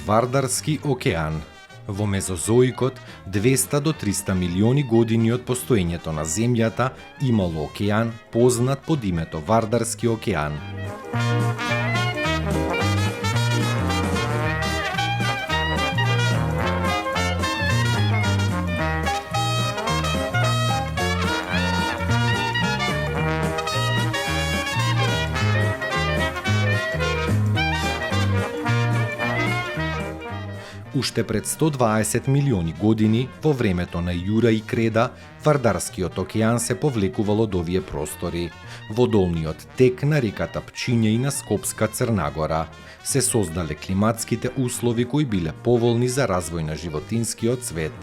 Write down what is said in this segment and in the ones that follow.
Вардарски океан. Во Мезозоикот, 200 до 300 милиони години од постоењето на Земјата, имало океан познат под името Вардарски океан. Уште пред 120 милиони години, во времето на Јура и Креда, Вардарскиот океан се повлекувал од овие простори. Во долниот тек на реката Пчиње и на Скопска Црнагора се создале климатските услови кои биле поволни за развој на животинскиот свет.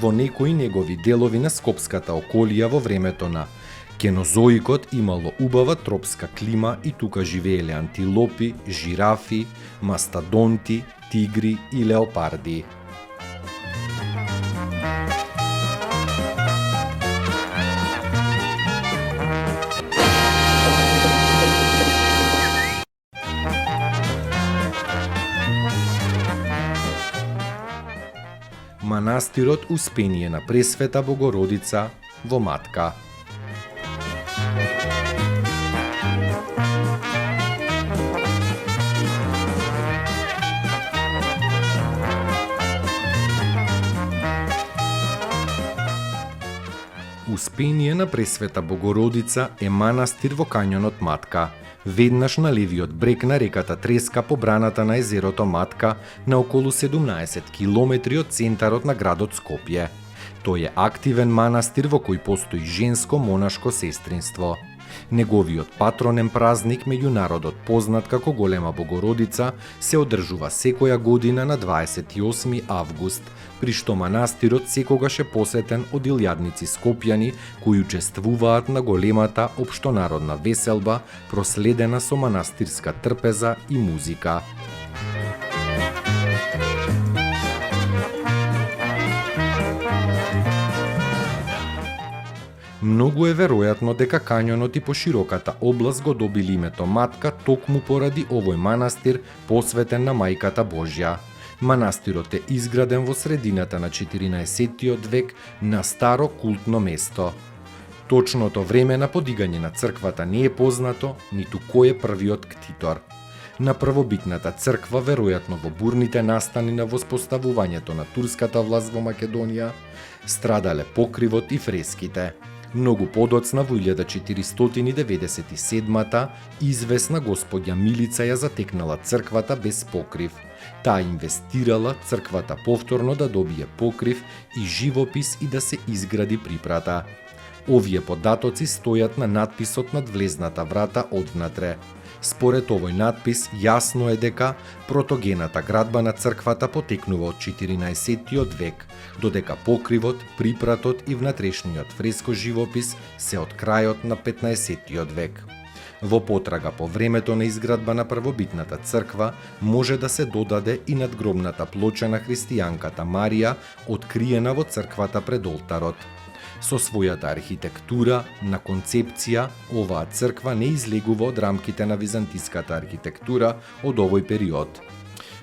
Во некои негови делови на Скопската околија во времето на Кенозоикот имало убава тропска клима и тука живееле антилопи, жирафи, мастадонти, тигри и леопарди. Манастирот Успение на Пресвета Богородица во Матка. Успение на Пресвета Богородица е манастир во кањонот Матка, веднаш на левиот брег на реката Треска по браната на езерото Матка, на околу 17 километри од центарот на градот Скопје. Тој е активен манастир во кој постои женско монашко сестринство. Неговиот патронен празник меѓу народот познат како Голема Богородица се одржува секоја година на 28 август, при што манастирот секогаш е посетен од илјадници скопјани кои учествуваат на големата општонародна веселба, проследена со манастирска трпеза и музика. Многу е веројатно дека кањонот и пошироката област го добили името Матка токму поради овој манастир посветен на Мајката Божја. Манастирот е изграден во средината на 14 век на старо култно место. Точното време на подигање на црквата не е познато, ниту кој е првиот ктитор. На првобитната црква, веројатно во бурните настани на воспоставувањето на турската власт во Македонија, страдале покривот и фреските. Многу подоцна во 1497-та известна господја Милица ја затекнала црквата без покрив. Таа инвестирала црквата повторно да добие покрив и живопис и да се изгради припрата. Овие податоци стојат на надписот над влезната врата одвнатре. Според овој надпис, јасно е дека протогената градба на црквата потекнува од 14 век, додека покривот, припратот и внатрешниот фреско живопис се од крајот на 15 век. Во потрага по времето на изградба на првобитната црква може да се додаде и надгробната плоча на христијанката Марија, откриена во црквата пред олтарот. Со својата архитектура, на концепција, оваа црква не излегува од рамките на византиската архитектура од овој период.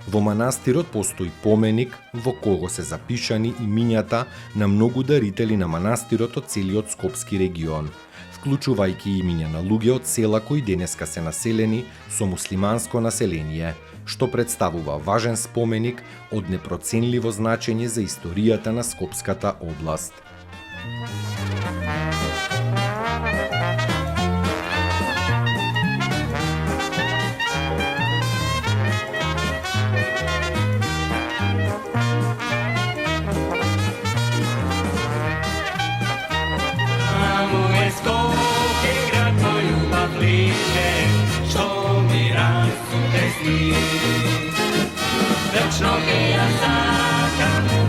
Во манастирот постои поменик во кого се запишани имињата на многу дарители на манастирот од целиот Скопски регион, вклучувајќи имиња на луѓе од села кои денеска се населени со муслиманско население, што представува важен споменик од непроценливо значење за историјата на Скопската област. Vечно che la sacra non